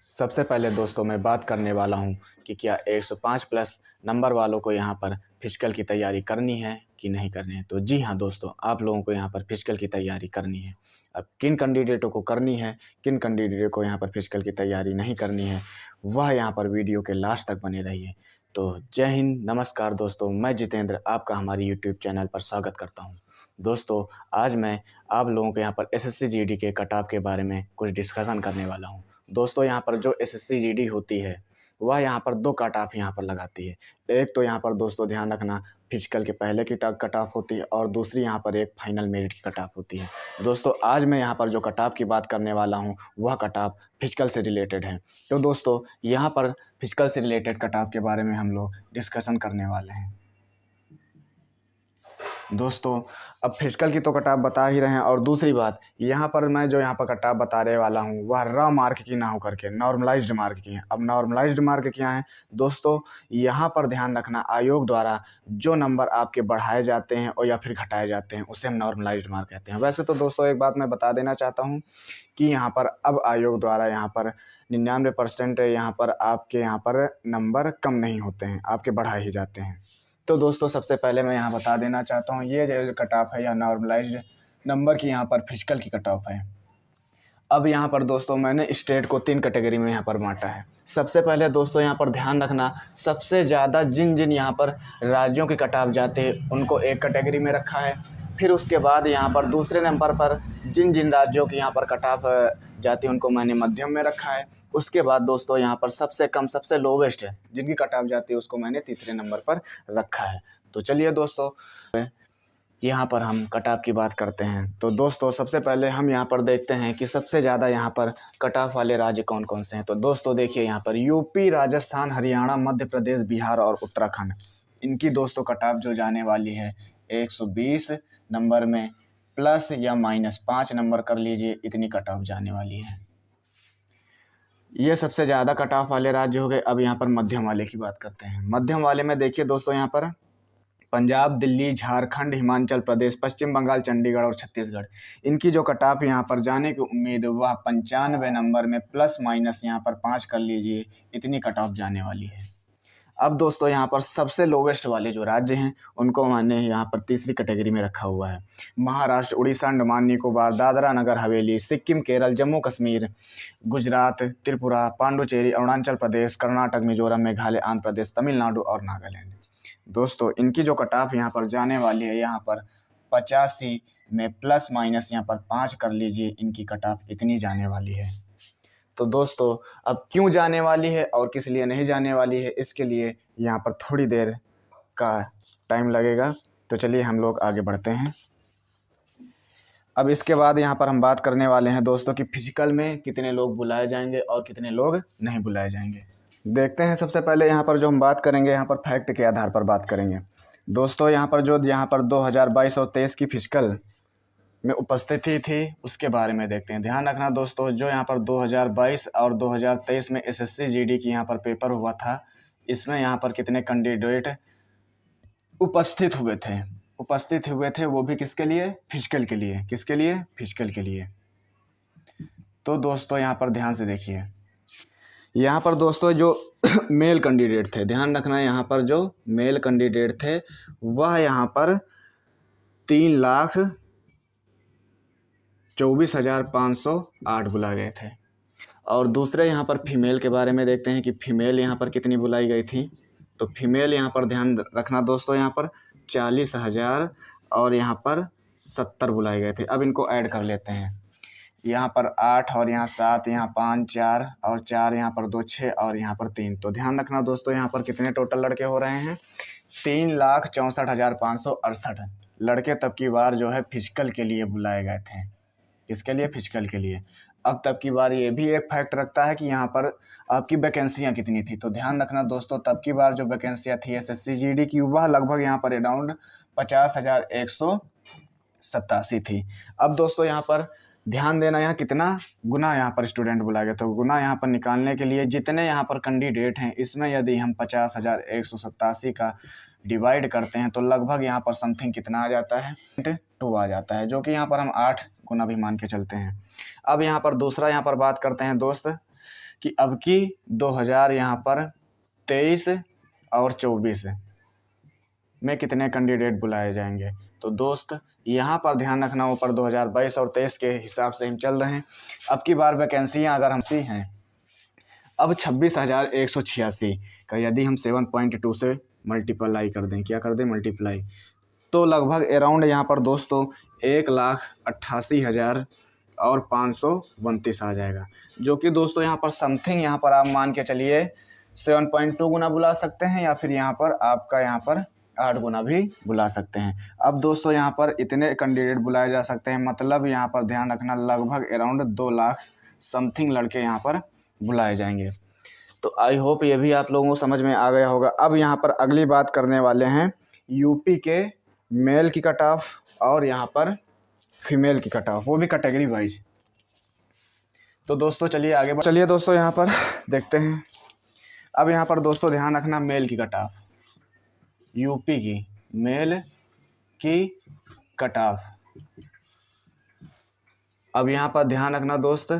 सबसे पहले दोस्तों मैं बात करने वाला हूं कि क्या 105 प्लस नंबर वालों को यहां पर फिजिकल की तैयारी करनी है कि नहीं करनी है। तो जी हाँ दोस्तों, आप लोगों को यहां पर फिजिकल की तैयारी करनी है। अब किन कैंडिडेटों को करनी है, किन कैंडिडेटों को यहां पर फिजिकल की तैयारी नहीं करनी है, वह यहां पर वीडियो के लास्ट तक बने रहिए। तो जय हिंद, नमस्कार दोस्तों, मैं जितेंद्र आपका हमारे यूट्यूब चैनल पर स्वागत करता हूँ। दोस्तों, आज मैं आप लोगों को यहाँ पर एसएससी जीडी के कट ऑफ के बारे में कुछ डिस्कशन करने वाला हूँ। दोस्तों, यहाँ पर जो एसएससी जीडी होती है वह यहाँ पर दो कट ऑफ यहाँ पर लगाती है। एक तो यहाँ पर दोस्तों ध्यान रखना, फिजिकल के पहले की कट ऑफ होती है और दूसरी यहाँ पर एक फाइनल मेरिट की कट ऑफ होती है। दोस्तों, आज मैं यहाँ पर जो कट ऑफ की बात करने वाला हूँ वह कट ऑफ फिजिकल से रिलेटेड है। तो दोस्तों, यहाँ पर फिजिकल से रिलेटेड कट ऑफ के बारे में हम लोग डिस्कशन करने वाले हैं। दोस्तों, अब फिजिकल की तो कट ऑफ बता ही रहे हैं और दूसरी बात, यहाँ पर मैं जो यहाँ पर कट ऑफ बताने वाला हूँ वह रॉ मार्क की ना होकर के नॉर्मलाइज्ड मार्क की है। अब नॉर्मलाइज्ड मार्क क्या है दोस्तों, यहाँ पर ध्यान रखना, आयोग द्वारा जो नंबर आपके बढ़ाए जाते हैं और या फिर घटाए जाते हैं उसे हम नॉर्मलाइज्ड मार्क कहते हैं। वैसे तो दोस्तों एक बात मैं बता देना चाहता हूँ कि यहाँ पर अब आयोग द्वारा यहाँ पर 99% यहाँ पर आपके यहाँ पर नंबर कम नहीं होते हैं, आपके बढ़ाए ही जाते हैं। तो दोस्तों, सबसे पहले मैं यहाँ बता देना चाहता हूँ ये जो कट ऑफ है यह नॉर्मलाइज्ड नंबर की यहाँ पर फिजिकल की कट ऑफ है। अब यहाँ पर दोस्तों मैंने स्टेट को 3 कैटेगरी में यहाँ पर बांटा है। सबसे पहले दोस्तों यहाँ पर ध्यान रखना, सबसे ज़्यादा जिन जिन यहाँ पर राज्यों के कट ऑफ जाते हैं उनको एक कैटेगरी में रखा है। फिर उसके बाद यहाँ पर दूसरे नंबर पर जिन जिन राज्यों की यहाँ पर कट ऑफ जाती है उनको मैंने मध्यम में रखा है। उसके बाद दोस्तों यहाँ पर सबसे कम, सबसे लोवेस्ट है जिनकी कट ऑफ जाती है उसको मैंने तीसरे नंबर पर रखा है। तो चलिए दोस्तों, यहाँ पर हम कट ऑफ की बात करते हैं। तो दोस्तों सबसे पहले हम यहाँ पर देखते हैं कि सबसे ज़्यादा यहाँ पर कट ऑफ वाले राज्य कौन कौन से हैं। तो दोस्तों देखिए, यहाँ पर यूपी, राजस्थान, हरियाणा, मध्य प्रदेश, बिहार और उत्तराखंड, इनकी दोस्तों कट ऑफ जो जाने वाली है 120 नंबर में प्लस या -5 नंबर कर लीजिए, इतनी कट ऑफ जाने वाली है। ये सबसे ज़्यादा कट ऑफ वाले राज्य हो गए। अब यहाँ पर मध्यम वाले की बात करते हैं। मध्यम वाले में देखिए दोस्तों, यहाँ पर पंजाब, दिल्ली, झारखंड, हिमाचल प्रदेश, पश्चिम बंगाल, चंडीगढ़ और छत्तीसगढ़, इनकी जो कट ऑफ यहाँ पर जाने की उम्मीद वह 95 नंबर में प्लस माइनस यहाँ पर 5 कर लीजिए, इतनी कट ऑफ जाने वाली है। अब दोस्तों यहाँ पर सबसे लोवेस्ट वाले जो राज्य हैं उनको मैंने यहाँ पर तीसरी कैटेगरी में रखा हुआ है। महाराष्ट्र, उड़ीसा, अंडमान निकोबार, दादरा नगर हवेली, सिक्किम, केरल, जम्मू कश्मीर, गुजरात, त्रिपुरा, पांडुचेरी, अरुणाचल प्रदेश, कर्नाटक, मिजोरम, मेघालय, आंध्र प्रदेश, तमिलनाडु और नागालैंड। दोस्तों इनकी जो कट ऑफ यहाँ पर जाने वाली है यहाँ पर 85 में प्लस माइनस यहाँ पर 5 कर लीजिए, इनकी कट ऑफ इतनी जाने वाली है। तो दोस्तों, अब क्यों जाने वाली है और किस लिए नहीं जाने वाली है, इसके लिए यहाँ पर थोड़ी देर का टाइम लगेगा। तो चलिए हम लोग आगे बढ़ते हैं। अब इसके बाद यहाँ पर हम बात करने वाले हैं दोस्तों कि फिजिकल में कितने लोग बुलाए जाएंगे और कितने लोग नहीं बुलाए जाएंगे। देखते हैं। सबसे पहले यहाँ पर जो हम बात करेंगे यहाँ पर फैक्ट के आधार पर बात करेंगे। दोस्तों यहाँ पर 2022 और 23 की फिजिकल में उपस्थिति थी उसके बारे में देखते हैं। ध्यान रखना दोस्तों, जो यहाँ पर 2022 और 2023 में एसएससी जीडी की यहाँ पर पेपर हुआ था, इसमें यहाँ पर कितने कैंडिडेट उपस्थित हुए थे, वो भी किसके लिए? फिजिकल के लिए। किसके लिए? फिजिकल के लिए। तो दोस्तों यहाँ पर ध्यान से देखिए, यहाँ पर दोस्तों जो मेल कैंडिडेट थे, ध्यान रखना, यहाँ पर जो मेल कैंडिडेट थे वह यहाँ पर 3,24,508 बुलाए गए थे। और दूसरे यहाँ पर फीमेल के बारे में देखते हैं कि फीमेल यहाँ पर कितनी बुलाई गई थी। तो फीमेल यहाँ पर ध्यान रखना दोस्तों, यहाँ पर 40,000 और यहाँ पर 70 बुलाए गए थे। अब इनको ऐड कर लेते हैं, यहाँ पर 8 और यहाँ 7, यहाँ 5, 4 और 4, यहाँ पर 2, 6 और यहाँ पर 3। तो ध्यान रखना दोस्तों, यहाँ पर कितने टोटल लड़के हो रहे हैं? 3,64,568 लड़के तब की बार जो है फिजिकल के लिए बुलाए गए थे। किसके लिए? फिजिकल के लिए। अब तब की बार ये भी एक फैक्ट रखता है कि यहाँ पर आपकी वैकेंसियाँ कितनी थी। तो ध्यान रखना दोस्तों, तब की बार जो वैकेंसियाँ थी एसएससी जीडी की वह लगभग यहाँ पर अराउंड 50,187 थी। अब दोस्तों यहाँ पर ध्यान देना, यहाँ कितना गुना यहाँ पर स्टूडेंट बुलाए गए। तो गुना यहाँ पर निकालने के लिए जितने यहाँ पर कैंडिडेट हैं इसमें यदि हम 50,187 का डिवाइड करते हैं तो लगभग यहाँ पर समथिंग कितना आ जाता है? 2 आ जाता है, जो कि यहाँ पर हम 8 गुना भी मान के चलते हैं। अब यहाँ पर दूसरा यहाँ पर बात करते हैं दोस्त कि अब की 2000 यहाँ पर 23 और 24 में कितने कैंडिडेट बुलाए जाएंगे। तो दोस्त यहाँ पर ध्यान रखना, ऊपर 2022 और 23 के हिसाब से हम चल रहे हैं। अब की बार वैकेंसियाँ अगर हमसे हैं अब 26,186 का यदि हम 7.2 से मल्टीप्लाई कर दें, क्या कर दें मल्टीप्लाई, तो लगभग अराउंड यहाँ पर दोस्तों 1,88,000 और 529 आ जाएगा, जो कि दोस्तों यहाँ पर समथिंग यहाँ पर आप मान के चलिए 7.2 गुना बुला सकते हैं या फिर यहाँ पर आपका यहाँ पर 8 गुना भी बुला सकते हैं। अब दोस्तों यहाँ पर इतने कैंडिडेट बुलाए जा सकते हैं, मतलब यहाँ पर ध्यान रखना लगभग अराउंड 2 लाख समथिंग लड़के यहाँ पर बुलाए जाएंगे। तो आई होप ये भी आप लोगों को समझ में आ गया होगा। अब यहाँ पर अगली बात करने वाले हैं यूपी के मेल की कट ऑफ और यहाँ पर फीमेल की कट ऑफ, वो भी कैटेगरी वाइज। तो दोस्तों चलिए आगे चलिए दोस्तों यहाँ पर देखते हैं। अब यहाँ पर दोस्तों ध्यान रखना मेल की कट ऑफ, यूपी की मेल की कट ऑफ। अब यहाँ पर ध्यान रखना दोस्त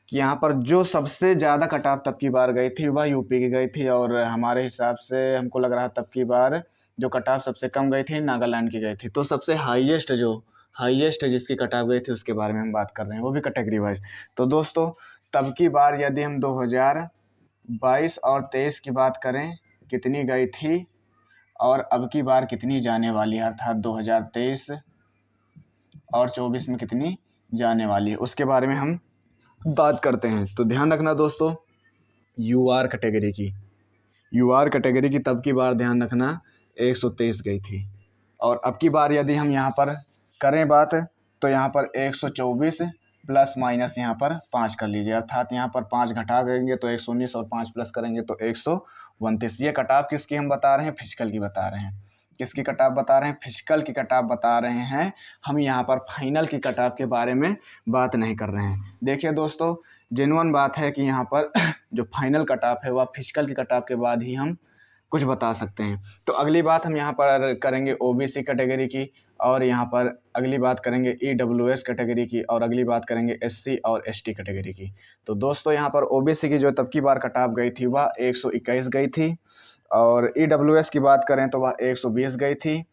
कि यहाँ पर जो सबसे ज़्यादा कट ऑफ तब की बार गई थी वह यूपी की गई थी, और हमारे हिसाब से हमको लग रहा तब की बार जो कट ऑफ सबसे कम गई थी नागालैंड की गई थी। तो सबसे हाईएस्ट जिसकी कट ऑफ गई थी उसके बारे में हम बात कर रहे हैं, वो भी कैटेगरी वाइज। तो दोस्तों तब की बार यदि हम 2022 और 23 की बात करें कितनी गई थी और अब की बार कितनी जाने वाली है, अर्थात 2023 और 24 में कितनी जाने वाली है, उसके बारे में हम बात करते हैं। तो ध्यान रखना दोस्तों यूआर कैटेगरी की तब की बार ध्यान रखना 123 गई थी, और अब की बार यदि हम यहाँ पर करें बात तो यहाँ पर 124 प्लस माइनस यहाँ पर 5 कर लीजिए, अर्थात यहाँ पर 5 घटा देंगे तो 119 और 5 प्लस करेंगे तो 129। ये कट ऑफ किसकी हम बता रहे हैं, फिजिकल की बता रहे हैं। किसकी कट ऑफ बता रहे हैं, फिजिकल की कट ऑफ बता रहे हैं। हम यहाँ पर फाइनल की कट ऑफ के बारे में बात नहीं कर रहे हैं। देखिए दोस्तों जेन्युइन बात है कि यहाँ पर जो फाइनल कट ऑफ है वह फिजिकल की कट ऑफ के बाद ही हम कुछ बता सकते हैं। तो अगली बात हम यहाँ पर करेंगे ओबीसी कैटेगरी की, और यहाँ पर अगली बात करेंगे ईडब्ल्यूएस कैटेगरी की, और अगली बात करेंगे एससी और एसटी कैटेगरी की। तो दोस्तों यहाँ पर ओबीसी की जो तब की बार कट ऑफ गई थी वह 121 गई थी, और ईडब्ल्यूएस की बात करें तो वह 120 गई थी,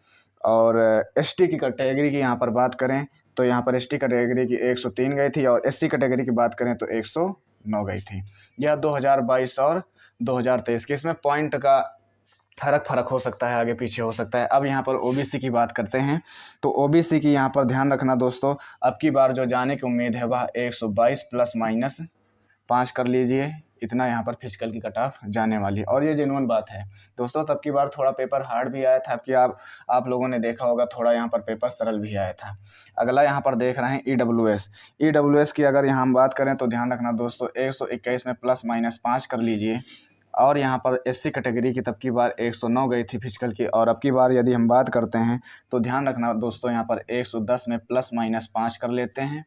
और एसटी की कैटेगरी की यहाँ पर बात करें तो यहाँ पर एसटी कैटेगरी की 103 गई थी, और एससी कैटेगरी की बात करें तो 109 गई थी। यह 2022 और 2023 की, इसमें पॉइंट का फ़र्क हो सकता है, आगे पीछे हो सकता है। अब यहाँ पर ओबीसी की बात करते हैं। तो ओबीसी की यहाँ पर ध्यान रखना दोस्तों अब की बार जो जाने की उम्मीद है वह 122 प्लस माइनस 5 कर लीजिए, इतना यहाँ पर फिजिकल की कट ऑफ जाने वाली है, और ये जेन्युइन बात है दोस्तों। तब की बार थोड़ा पेपर हार्ड भी आया था, कि आप लोगों ने देखा होगा थोड़ा यहाँ पर पेपर सरल भी आया था। अगला यहाँ पर देख रहे हैं ईडब्ल्यूएस की अगर यहाँ हम बात करें तो ध्यान रखना दोस्तों 121 में प्लस माइनस 5 कर लीजिए, और यहाँ पर एससी कैटेगरी की तब की बार 109 गई थी फिजिकल की, और अब की बार यदि हम बात करते हैं तो ध्यान रखना दोस्तों यहाँ पर 110 में प्लस माइनस 5 कर लेते हैं,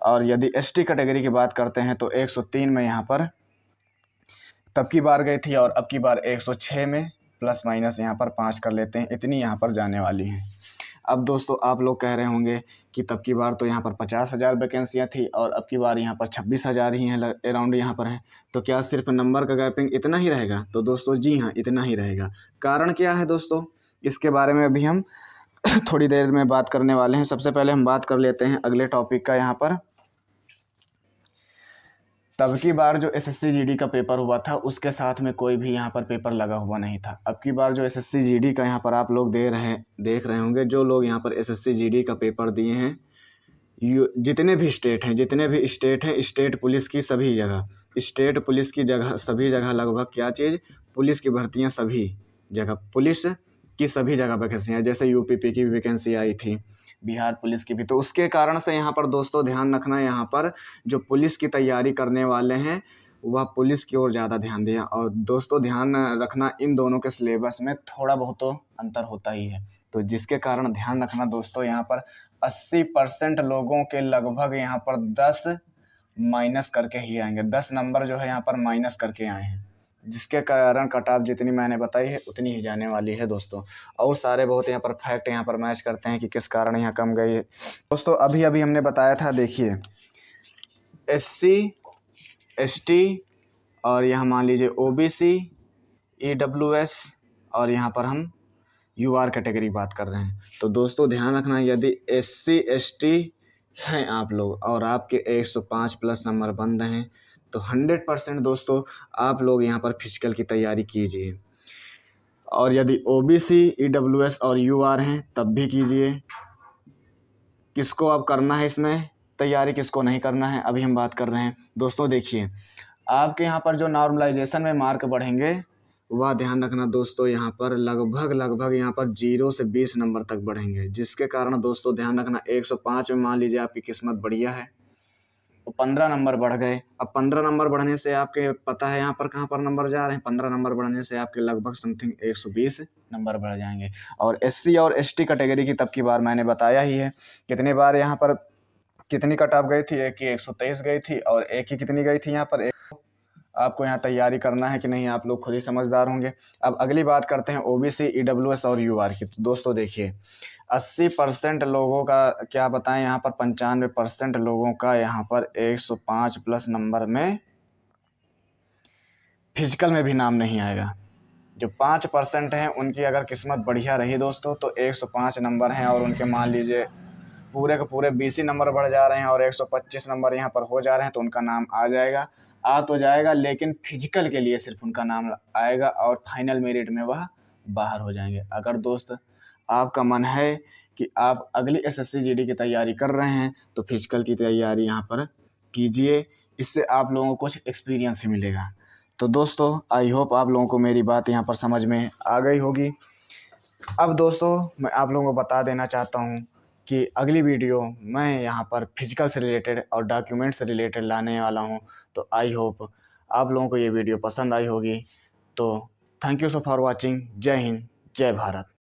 और यदि एसटी कैटेगरी की बात करते हैं तो 103 में यहाँ पर तब की बार गई थी, और अब की बार 106 में प्लस माइनस यहाँ पर 5 कर लेते हैं, इतनी यहाँ पर जाने वाली हैं। अब दोस्तों आप लोग कह रहे होंगे कि तब की बार तो यहाँ पर 50,000 वैकेंसियाँ थी और अब की बार यहाँ पर 26,000 ही हैं, अराउंड यहाँ पर है, तो क्या सिर्फ नंबर का गैपिंग इतना ही रहेगा? तो दोस्तों जी हाँ, इतना ही रहेगा। कारण क्या है दोस्तों, इसके बारे में भी हम थोड़ी देर में बात करने वाले हैं। सबसे पहले हम बात कर लेते हैं अगले टॉपिक का। यहाँ पर तब की बार जो एसएससी जीडी का पेपर हुआ था उसके साथ में कोई भी यहाँ पर पेपर लगा हुआ नहीं था। अब की बार जो एसएससी जीडी का यहाँ पर आप लोग देख रहे होंगे, जो लोग यहाँ पर एसएससी जीडी का पेपर दिए हैं, जितने भी स्टेट हैं, स्टेट पुलिस की सभी जगह लगभग क्या चीज़, पुलिस की भर्तियाँ सभी जगह, पुलिस की सभी जगह वैकेंसियाँ, जैसे यूपीपी की भी वैकेंसी आई थी, बिहार पुलिस की भी। तो उसके कारण से यहाँ पर दोस्तों ध्यान रखना, यहाँ पर जो पुलिस की तैयारी करने वाले हैं वह पुलिस की ओर ज़्यादा ध्यान दें। और दोस्तों ध्यान रखना इन दोनों के सिलेबस में थोड़ा बहुत तो अंतर होता ही है, तो जिसके कारण ध्यान रखना दोस्तों यहाँ पर 80% लोगों के लगभग यहाँ पर 10 माइनस करके ही आएंगे, 10 नंबर जो है यहाँ पर माइनस करके आए हैं, जिसके कारण कट ऑफ जितनी मैंने बताई है उतनी ही जाने वाली है दोस्तों। और सारे बहुत यहाँ पर फैक्ट यहाँ पर मैच करते हैं कि किस कारण यहाँ कम गई है दोस्तों। अभी हमने बताया था, देखिए एससी एसटी और यहाँ मान लीजिए OBC, EWS और यहाँ पर हम UR कैटेगरी बात कर रहे हैं। तो दोस्तों ध्यान रखना, यदि SC ST हैं आप लोग और आपके 105 प्लस नंबर बन रहे हैं तो 100% दोस्तों आप लोग यहाँ पर फिजिकल की तैयारी कीजिए। और यदि OBC, EWS और UR हैं तब भी कीजिए। किसको अब करना है इसमें तैयारी, किसको नहीं करना है, अभी हम बात कर रहे हैं। दोस्तों देखिए, आपके यहाँ पर जो नॉर्मलाइजेशन में मार्क बढ़ेंगे वह ध्यान रखना दोस्तों, यहाँ पर लगभग यहाँ पर 0 से 20 नंबर तक बढ़ेंगे, जिसके कारण दोस्तों ध्यान रखना 105 में मान लीजिए आपकी किस्मत बढ़िया है तो 15 नंबर बढ़ गए। अब 15 नंबर बढ़ने से आपके पता है यहाँ पर कहाँ पर नंबर जा रहे हैं, 15 नंबर बढ़ने से आपके लगभग समथिंग 120 नंबर बढ़ जाएंगे। और SC और ST कैटेगरी की तब की बार मैंने बताया ही है, कितनी बार यहाँ पर कितनी कट ऑफ गई थी, एक की 123 गई थी और एक की कितनी गई थी यहाँ पर। आपको यहाँ तैयारी करना है कि नहीं, आप लोग खुद ही समझदार होंगे। अब अगली बात करते हैं OBC, EWS और UR की। तो दोस्तों देखिए 80% लोगों का क्या बताएं, यहाँ पर 95% लोगों का यहाँ पर 105 प्लस नंबर में फिजिकल में भी नाम नहीं आएगा। जो 5% हैं उनकी अगर किस्मत बढ़िया रही दोस्तों तो 105 नंबर हैं और उनके मान लीजिए पूरे के पूरे 20 नंबर बढ़ जा रहे हैं और 125 नंबर यहाँ पर हो जा रहे हैं तो उनका नाम आ जाएगा, आ तो जाएगा, लेकिन फिजिकल के लिए सिर्फ उनका नाम आएगा और फाइनल मेरिट में वह बाहर हो जाएंगे। अगर दोस्त आपका मन है कि आप अगली SSC GD की तैयारी कर रहे हैं तो फिजिकल की तैयारी यहाँ पर कीजिए, इससे आप लोगों को कुछ एक्सपीरियंस ही मिलेगा। तो दोस्तों आई होप आप लोगों को मेरी बात यहाँ पर समझ में आ गई होगी। अब दोस्तों मैं आप लोगों को बता देना चाहता हूँ कि अगली वीडियो मैं यहाँ पर फिजिकल से रिलेटेड और डॉक्यूमेंट से रिलेटेड लाने वाला हूँ। तो आई होप आप लोगों को ये वीडियो पसंद आई होगी। तो thank you so for watching. जय हिंद, जय भारत।